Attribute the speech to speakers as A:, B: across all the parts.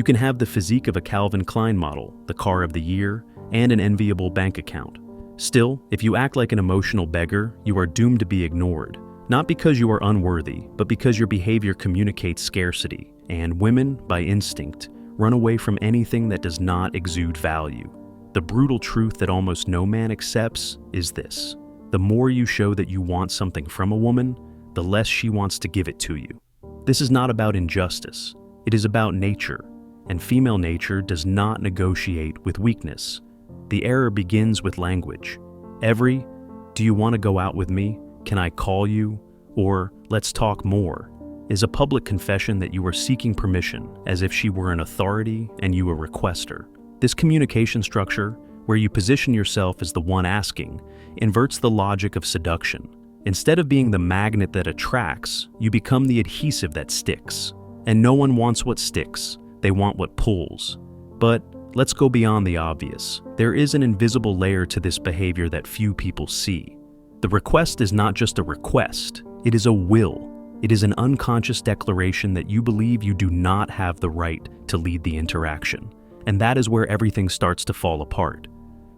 A: You can have the physique of a Calvin Klein model, the car of the year, and an enviable bank account. Still, if you act like an emotional beggar, you are doomed to be ignored. Not because you are unworthy, but because your behavior communicates scarcity, and women, by instinct, run away from anything that does not exude value. The brutal truth that almost no man accepts is this: the more you show that you want something from a woman, the less she wants to give it to you. This is not about injustice. It is about nature, and female nature does not negotiate with weakness. The error begins with language. Every, "Do you want to go out with me? Can I call you?" or "Let's talk more," is a public confession that you are seeking permission, as if she were an authority and you a requester. This communication structure, where you position yourself as the one asking, inverts the logic of seduction. Instead of being the magnet that attracts, you become the adhesive that sticks. And no one wants what sticks, they want what pulls. But let's go beyond the obvious. There is an invisible layer to this behavior that few people see. The request is not just a request, it is a will. It is an unconscious declaration that you believe you do not have the right to lead the interaction. And that is where everything starts to fall apart.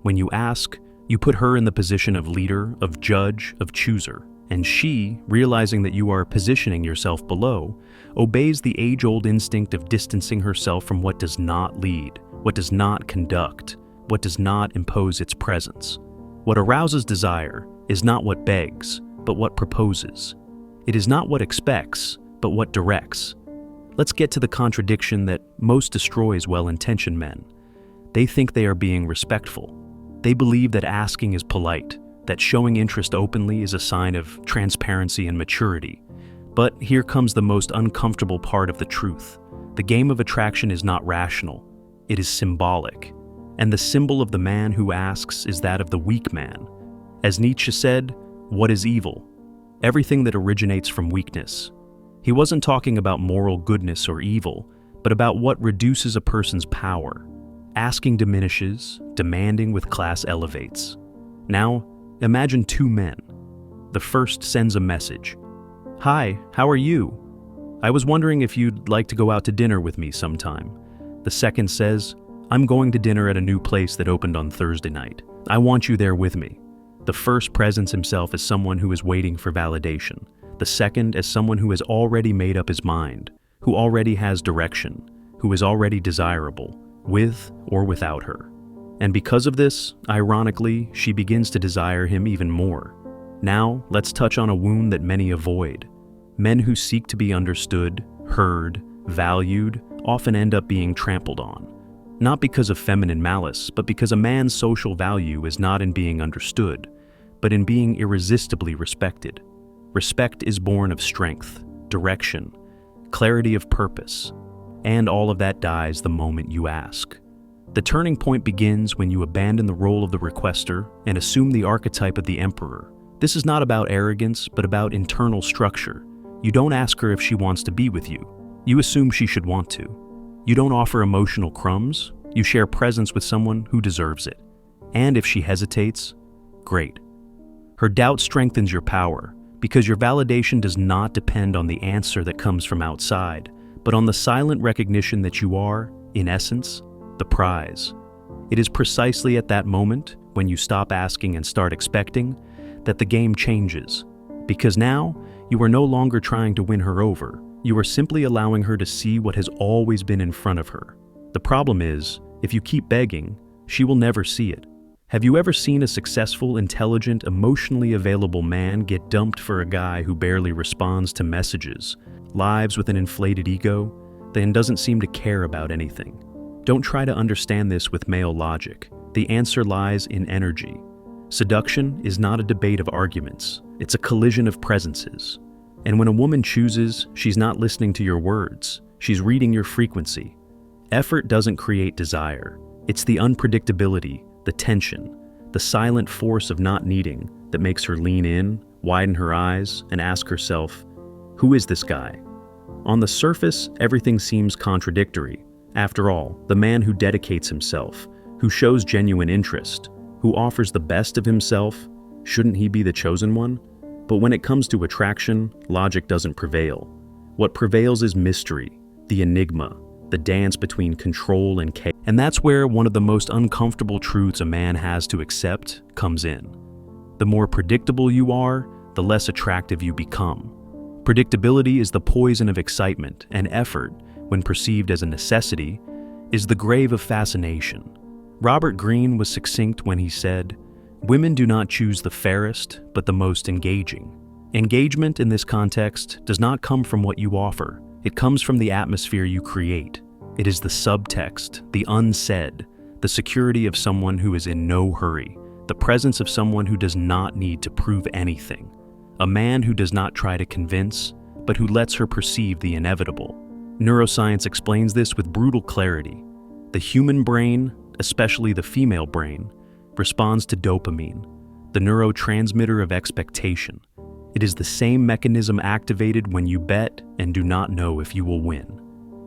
A: When you ask, you put her in the position of leader, of judge, of chooser. And she, realizing that you are positioning yourself below, obeys the age-old instinct of distancing herself from what does not lead, what does not conduct, what does not impose its presence. What arouses desire is not what begs, but what proposes. It is not what expects, but what directs. Let's get to the contradiction that most destroys well-intentioned men. They think they are being respectful. They believe that asking is polite, that showing interest openly is a sign of transparency and maturity. But here comes the most uncomfortable part of the truth. The game of attraction is not rational. It is symbolic. And the symbol of the man who asks is that of the weak man. As Nietzsche said, what is evil? Everything that originates from weakness. He wasn't talking about moral goodness or evil, but about what reduces a person's power. Asking diminishes, demanding with class elevates. Now, imagine two men. The first sends a message. "Hi, how are you? I was wondering if you'd like to go out to dinner with me sometime." The second says, "I'm going to dinner at a new place that opened on Thursday night. I want you there with me." The first presents himself as someone who is waiting for validation. The second as someone who has already made up his mind, who already has direction, who is already desirable, with or without her. And because of this, ironically, she begins to desire him even more. Now, let's touch on a wound that many avoid. Men who seek to be understood, heard, valued, often end up being trampled on. Not because of feminine malice, but because a man's social value is not in being understood, but in being irresistibly respected. Respect is born of strength, direction, clarity of purpose, and all of that dies the moment you ask. The turning point begins when you abandon the role of the requester and assume the archetype of the emperor. This is not about arrogance, but about internal structure. You don't ask her if she wants to be with you. You assume she should want to. You don't offer emotional crumbs. You share presence with someone who deserves it. And if she hesitates, great. Her doubt strengthens your power, because your validation does not depend on the answer that comes from outside, but on the silent recognition that you are, in essence, the prize. It is precisely at that moment, when you stop asking and start expecting, that the game changes. Because now, you are no longer trying to win her over. You are simply allowing her to see what has always been in front of her. The problem is, if you keep begging, she will never see it. Have you ever seen a successful, intelligent, emotionally available man get dumped for a guy who barely responds to messages, lives with an inflated ego, then doesn't seem to care about anything? Don't try to understand this with male logic. The answer lies in energy. Seduction is not a debate of arguments. It's a collision of presences. And when a woman chooses, she's not listening to your words. She's reading your frequency. Effort doesn't create desire. It's the unpredictability, the tension, the silent force of not needing that makes her lean in, widen her eyes, and ask herself, who is this guy? On the surface, everything seems contradictory. After all, the man who dedicates himself, who shows genuine interest, who offers the best of himself, shouldn't he be the chosen one? But when it comes to attraction, logic doesn't prevail. What prevails is mystery, the enigma, the dance between control and chaos. And that's where one of the most uncomfortable truths a man has to accept comes in. The more predictable you are, the less attractive you become. Predictability is the poison of excitement, and effort, when perceived as a necessity, is the grave of fascination. Robert Greene was succinct when he said, "Women do not choose the fairest, but the most engaging." Engagement in this context does not come from what you offer. It comes from the atmosphere you create. It is the subtext, the unsaid, the security of someone who is in no hurry, the presence of someone who does not need to prove anything, a man who does not try to convince, but who lets her perceive the inevitable. Neuroscience explains this with brutal clarity. The human brain, especially the female brain, responds to dopamine, the neurotransmitter of expectation. It is the same mechanism activated when you bet and do not know if you will win.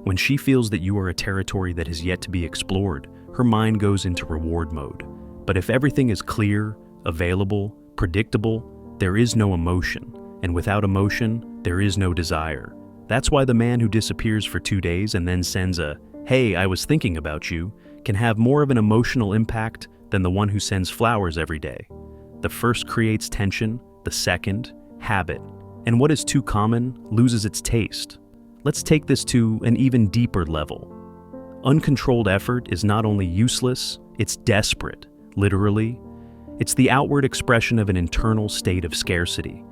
A: When she feels that you are a territory that has yet to be explored, her mind goes into reward mode. But if everything is clear, available, predictable, there is no emotion, and without emotion, there is no desire. That's why the man who disappears for 2 days and then sends a, "Hey, I was thinking about you," can have more of an emotional impact than the one who sends flowers every day. The first creates tension, the second, habit. And what is too common loses its taste. Let's take this to an even deeper level. Uncontrolled effort is not only useless, it's desperate, literally. It's the outward expression of an internal state of scarcity.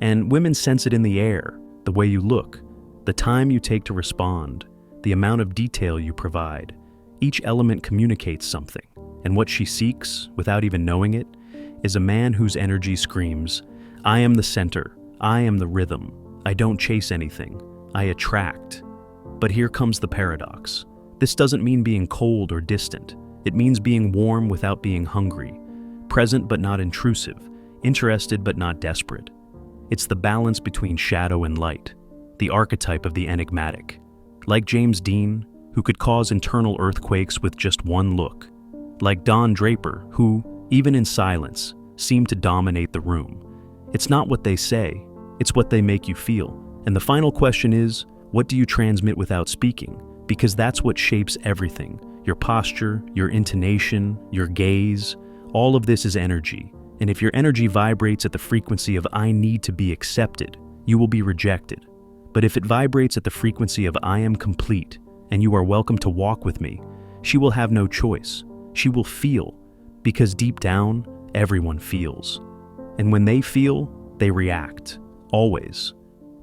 A: And women sense it in the air, the way you look, the time you take to respond, the amount of detail you provide. Each element communicates something, and what she seeks, without even knowing it, is a man whose energy screams, "I am the center, I am the rhythm, I don't chase anything, I attract." But here comes the paradox. This doesn't mean being cold or distant. It means being warm without being hungry, present but not intrusive, interested but not desperate. It's the balance between shadow and light, the archetype of the enigmatic. Like James Dean, who could cause internal earthquakes with just one look. Like Don Draper, who, even in silence, seemed to dominate the room. It's not what they say, it's what they make you feel. And the final question is, what do you transmit without speaking? Because that's what shapes everything. Your posture, your intonation, your gaze, all of this is energy. And if your energy vibrates at the frequency of "I need to be accepted," you will be rejected. But if it vibrates at the frequency of "I am complete, and you are welcome to walk with me," she will have no choice. She will feel, because deep down, everyone feels. And when they feel, they react, always.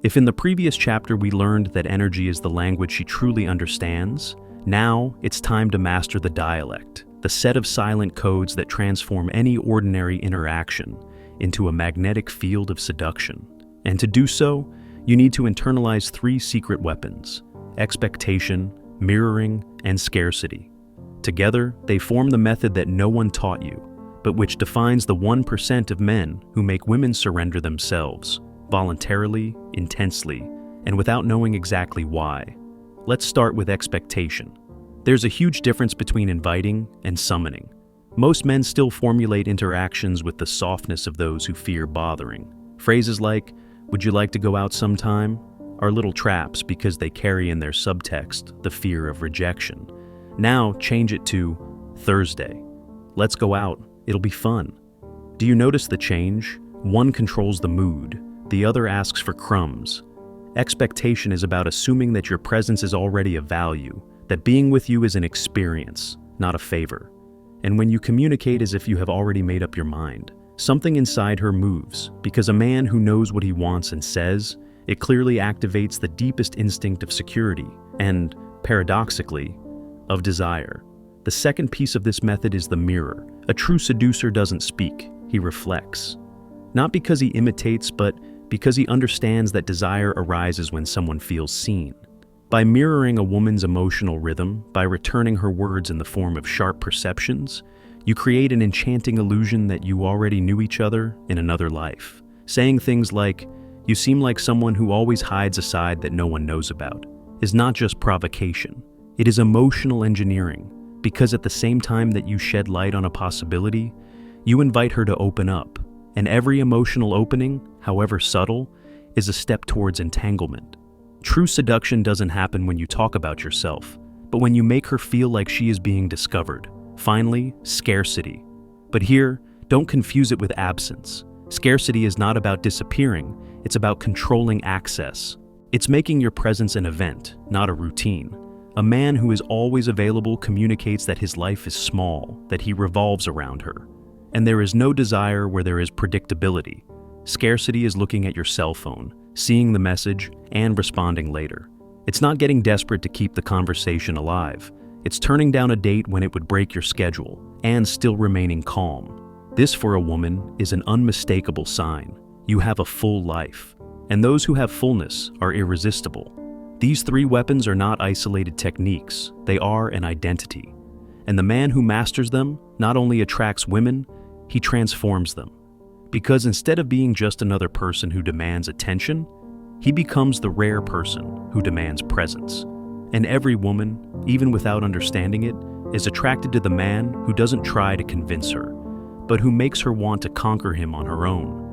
A: If in the previous chapter we learned that energy is the language she truly understands, now it's time to master the dialect, the set of silent codes that transform any ordinary interaction into a magnetic field of seduction. And to do so, you need to internalize 3 secret weapons: expectation, mirroring, and scarcity. Together, they form the method that no one taught you, but which defines the 1% of men who make women surrender themselves, voluntarily, intensely, and without knowing exactly why. Let's start with expectation. There's a huge difference between inviting and summoning. Most men still formulate interactions with the softness of those who fear bothering. Phrases like, "Would you like to go out sometime?" are little traps because they carry in their subtext the fear of rejection. Now change it to, "Thursday. Let's go out. It'll be fun." Do you notice the change? One controls the mood, the other asks for crumbs. Expectation is about assuming that your presence is already of value, that being with you is an experience, not a favor. And when you communicate as if you have already made up your mind, something inside her moves, because a man who knows what he wants and says, it clearly activates the deepest instinct of security and, paradoxically, of desire. The second piece of this method is the mirror. A true seducer doesn't speak, he reflects. Not because he imitates, but because he understands that desire arises when someone feels seen. By mirroring a woman's emotional rhythm, by returning her words in the form of sharp perceptions, you create an enchanting illusion that you already knew each other in another life. Saying things like, "You seem like someone who always hides a side that no one knows about," is not just provocation. It is emotional engineering, because at the same time that you shed light on a possibility, you invite her to open up. And every emotional opening, however subtle, is a step towards entanglement. True seduction doesn't happen when you talk about yourself, but when you make her feel like she is being discovered. Finally, scarcity. But here, don't confuse it with absence. Scarcity is not about disappearing, it's about controlling access. It's making your presence an event, not a routine. A man who is always available communicates that his life is small, that he revolves around her. And there is no desire where there is predictability. Scarcity is looking at your cell phone, seeing the message, and responding later. It's not getting desperate to keep the conversation alive. It's turning down a date when it would break your schedule, and still remaining calm. This, for a woman, is an unmistakable sign. You have a full life. And those who have fullness are irresistible. These three weapons are not isolated techniques, they are an identity. And the man who masters them not only attracts women, he transforms them. Because instead of being just another person who demands attention, he becomes the rare person who demands presence. And every woman, even without understanding it, is attracted to the man who doesn't try to convince her, but who makes her want to conquer him on her own.